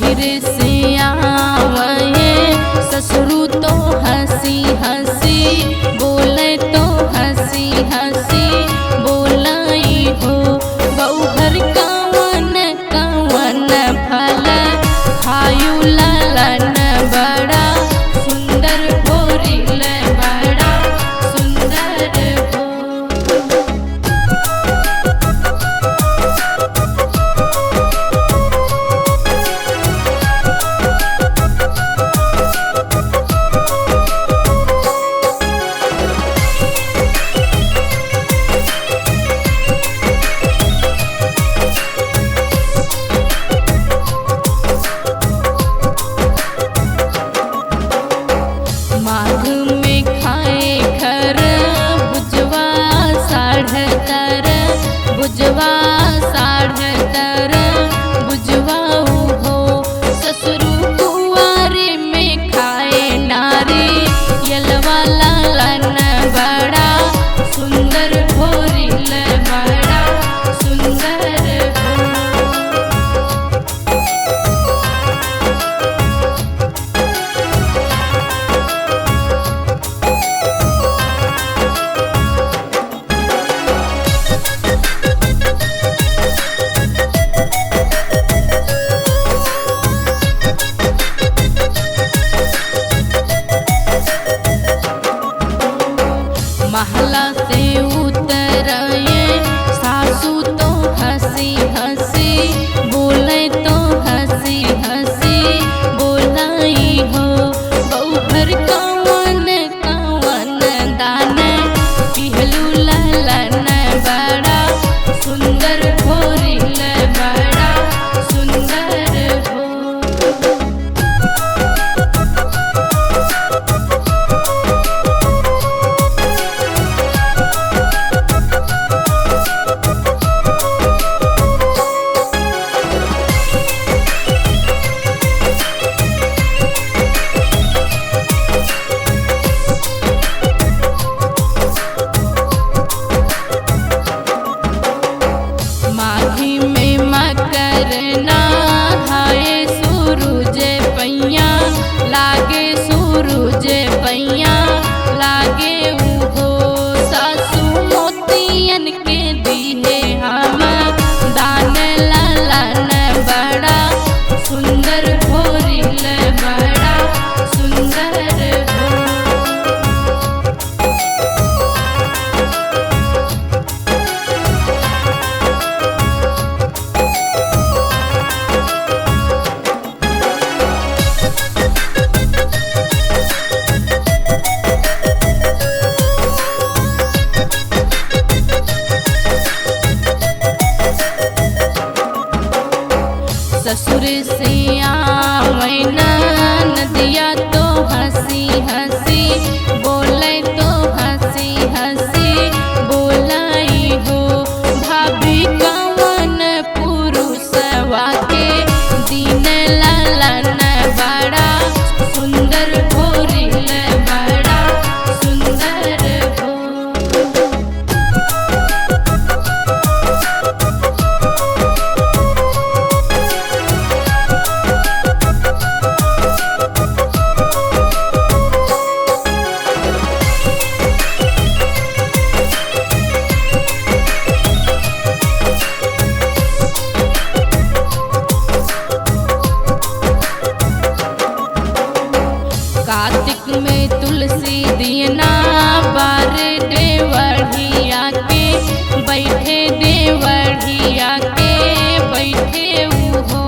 नैहर से आवे ससुरु तो हंसी हंसी बोले तो हंसी हंसी बोलाई हो। बउहर कवन कवन फल खायु ललन बड़ा सुंदर होरिल बड़ा सुंदर हो। माघ में खाए घर बुझवा साढ़ तर बुझवा साढ़ तर बुझवा हो। ससुरु कुंवारे में खाए नारी यलवा लालन बड़ा सुंदर होरिल बड़ा सुंदर हो। महला से उतरे सासू तो हंसी हंसी बोले तो हंसी हंसी बोलाई हो। बउहर कवन कवन दान पिहलू ललन बड़ा सुंदर होरिल बड़ा सुंदर हो। माघी में मकर नहाए सूरज पैया लागे सूरज पैया लागे उहो। सासू मोतियन के दिहे हम दान ललन बड़ा सुंदर होरिल बड़ा सुंदर हो। ससुर से आवे नदिया तो हंसी हंसी बोले तो हंसी हंसी बोलाई हो। भाभी कवन पुरुषवा के दीन ललन बड़ा सुंदर होरिल बड़ा सुंदर हो। कार्तिक में तुलसी दियना बार देवढ़िया के बैठे देवढ़िया के बैठे उहो।